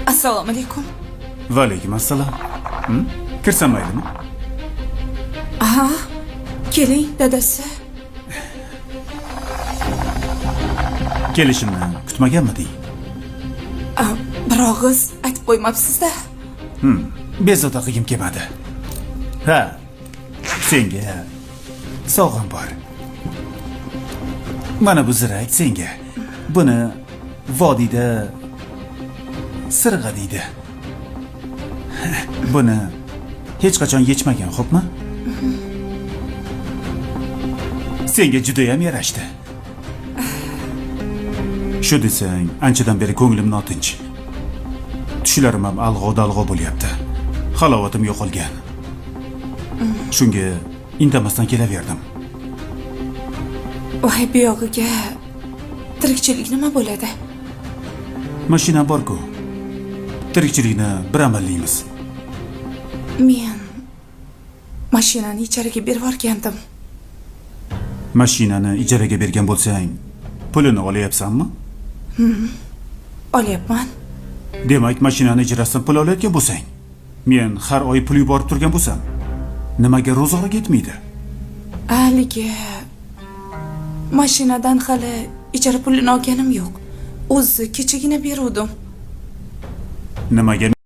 Assalomu alaykum. Va alaykum assalom. Kirsam maylimi? Aha, keling dadasi. Kelishimni kutmaganmiding? Bir og'iz aytib qo'ymabsiz-da. Bezovta qilgim kelmadi. Ha, senga sovg'am bor. Mana bu zirak senga. Buni vodiyda sirg'a deydi. Buni hech qachon yechmagan, xo'pmi? Senga juda ham yarashdi. Shu desang, anchadan beri ko'nglim notinch. Tushlarim ham alg'o-dalg'o bo'lyapti. Halovatim yo'qolgan. Shunga indamasdan kelaverdim. Voy buyog'iga tirikchilik nima bo'ladi? Mashina bor-ku. Tirikchilikni bir amallaymiz. Men mashinani ijaraga berib yuborgandim. Mashinani ijaraga bergan bo'lsang, pulini olayapsanmi? Olyapman. Demak, mashinani ijarasidan pul olayotgan bo'lsang, men har oy pul yuborib turgan bo'lsam, nimaga ro'zg'or ketmaydi? Haligi mashinadan hali ijara pulini olganim yo'q. O'zi kechagina beruvdim. Nimaga